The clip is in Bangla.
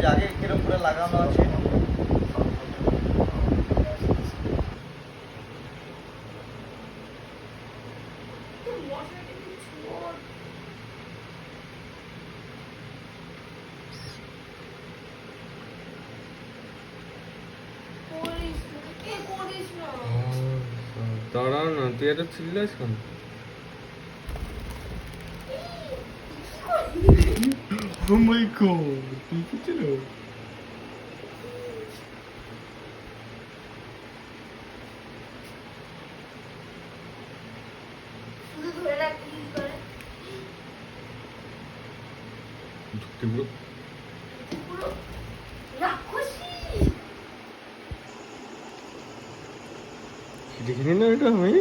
যে আগে কিরকম করে লাগানো আছে। দাঁড়াও না, তুই এটা চিল্লাস কেন? ও মাই গড, তুই কি ছিল? ঢুকতে পুরো দেখে নি না এটা আমি